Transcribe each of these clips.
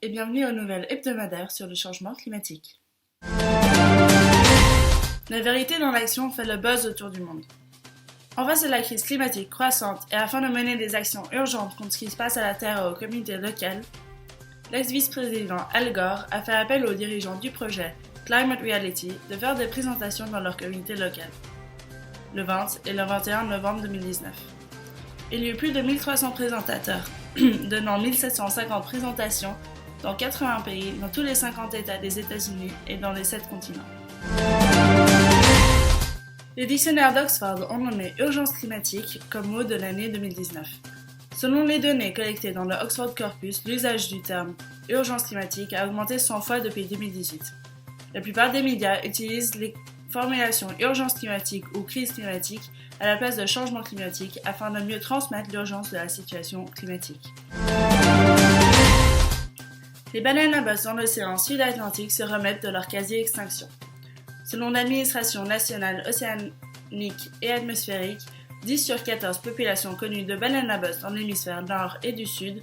et bienvenue aux nouvelles hebdomadaires sur le changement climatique. La vérité dans l'action fait le buzz autour du monde. En face de la crise climatique croissante et afin de mener des actions urgentes contre ce qui se passe à la Terre et aux communautés locales, l'ex-vice-président Al Gore a fait appel aux dirigeants du projet Climate Reality de faire des présentations dans leur communauté locale, le 20 et le 21 novembre 2019. Il y eut plus de 1300 présentateurs, donnant 1750 présentations dans 80 pays, dans tous les 50 États des États-Unis et dans les 7 continents. Les dictionnaires d'Oxford ont nommé urgence climatique comme mot de l'année 2019. Selon les données collectées dans le Oxford Corpus, l'usage du terme urgence climatique a augmenté 100 fois depuis 2018. La plupart des médias utilisent les formulations urgence climatique ou crise climatique à la place de changement climatique afin de mieux transmettre l'urgence de la situation climatique. Les baleines à bosse dans l'océan Sud-Atlantique se remettent de leur quasi-extinction. Selon l'Administration nationale océanique et atmosphérique, 10 sur 14 populations connues de baleines à bosse dans l'hémisphère nord et du sud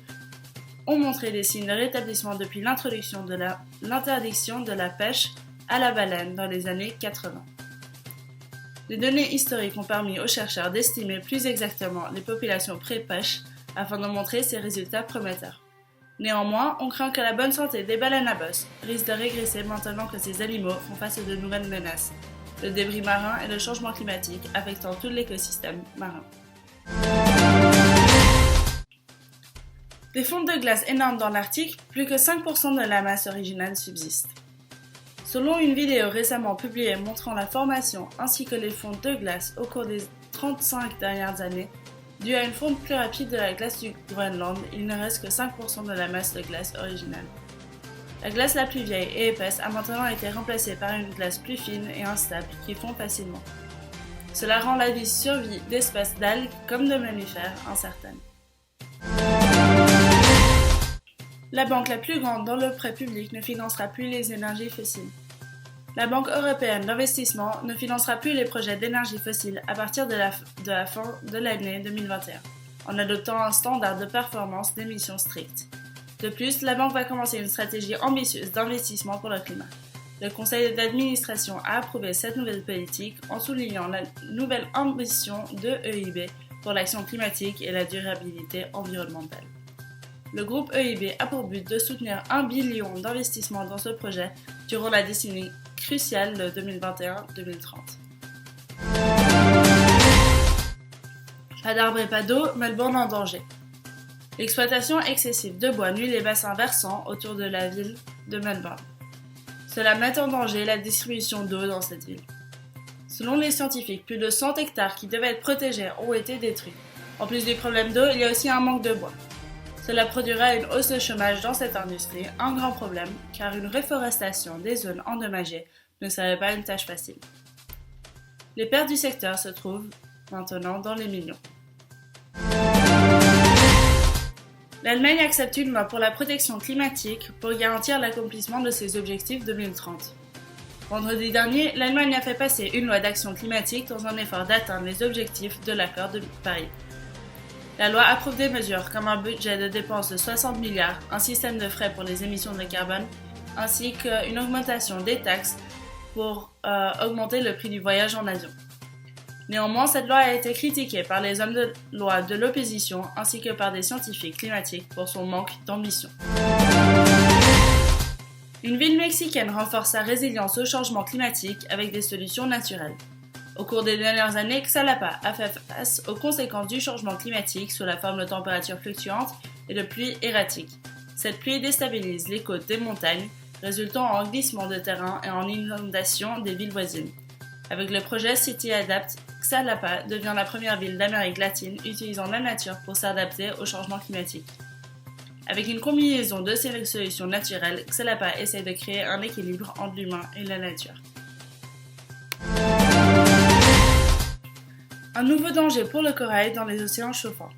ont montré des signes de rétablissement depuis l'introduction de l'interdiction de la pêche à la baleine dans les années 80. Les données historiques ont permis aux chercheurs d'estimer plus exactement les populations pré-pêche afin de montrer ces résultats prometteurs. Néanmoins, on craint que la bonne santé des baleines à bosse risque de régresser maintenant que ces animaux font face à de nouvelles menaces, le débris marin et le changement climatique affectant tout l'écosystème marin. Des fonds de glace énormes dans l'Arctique, plus que 5% de la masse originale subsiste. Selon une vidéo récemment publiée montrant la formation ainsi que les fonds de glace au cours des 35 dernières années, dû à une fonte plus rapide de la glace du Groenland, il ne reste que 5% de la masse de glace originale. La glace la plus vieille et épaisse a maintenant été remplacée par une glace plus fine et instable qui fond facilement. Cela rend la survie d'espèces d'algues comme de mammifères incertaine. La banque la plus grande dans le prêt public ne financera plus les énergies fossiles. La Banque européenne d'investissement ne financera plus les projets d'énergie fossile à partir de la fin de l'année 2021, en adoptant un standard de performance d'émissions strict. De plus, la banque va commencer une stratégie ambitieuse d'investissement pour le climat. Le conseil d'administration a approuvé cette nouvelle politique en soulignant la nouvelle ambition de EIB pour l'action climatique et la durabilité environnementale. Le groupe EIB a pour but de soutenir 1 billion d'investissements dans ce projet durant la décennie cruciale de 2021-2030. Pas d'arbres et pas d'eau, Melbourne en danger. L'exploitation excessive de bois nuit les bassins versants autour de la ville de Melbourne. Cela met en danger la distribution d'eau dans cette ville. Selon les scientifiques, plus de 100 hectares qui devaient être protégés ont été détruits. En plus du problème d'eau, il y a aussi un manque de bois. Cela produira une hausse de chômage dans cette industrie, un grand problème, car une reforestation des zones endommagées ne serait pas une tâche facile. Les pertes du secteur se trouvent maintenant dans les millions. L'Allemagne accepte une loi pour la protection climatique pour garantir l'accomplissement de ses objectifs 2030. Vendredi dernier, l'Allemagne a fait passer une loi d'action climatique dans un effort d'atteindre les objectifs de l'accord de Paris. La loi approuve des mesures comme un budget de dépenses de 60 milliards, un système de frais pour les émissions de carbone, ainsi qu'une augmentation des taxes pour augmenter le prix du voyage en avion. Néanmoins, cette loi a été critiquée par les hommes de loi de l'opposition ainsi que par des scientifiques climatiques pour son manque d'ambition. Une ville mexicaine renforce sa résilience au changement climatique avec des solutions naturelles. Au cours des dernières années, Xalapa a fait face aux conséquences du changement climatique sous la forme de températures fluctuantes et de pluies erratiques. Cette pluie déstabilise les côtes des montagnes, résultant en glissement de terrain et en inondation des villes voisines. Avec le projet City Adapt, Xalapa devient la première ville d'Amérique latine utilisant la nature pour s'adapter au changement climatique. Avec une combinaison de ces solutions naturelles, Xalapa essaie de créer un équilibre entre l'humain et la nature. Un nouveau danger pour le corail dans les océans chauffants.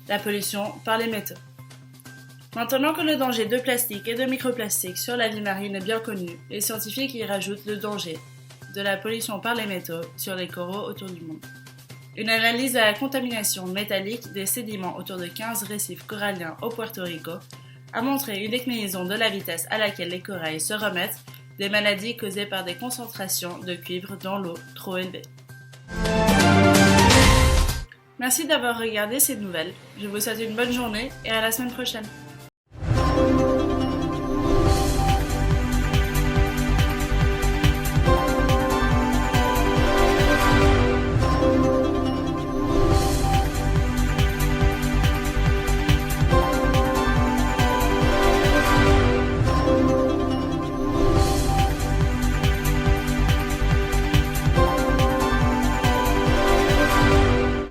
La pollution par les métaux. Maintenant que le danger de plastique et de microplastiques sur la vie marine est bien connu, les scientifiques y rajoutent le danger de la pollution par les métaux sur les coraux autour du monde. Une analyse de la contamination métallique des sédiments autour de 15 récifs coralliens au Puerto Rico a montré une déclinaison de la vitesse à laquelle les corails se remettent des maladies causées par des concentrations de cuivre dans l'eau trop élevées. Merci d'avoir regardé ces nouvelles. Je vous souhaite une bonne journée et à la semaine prochaine.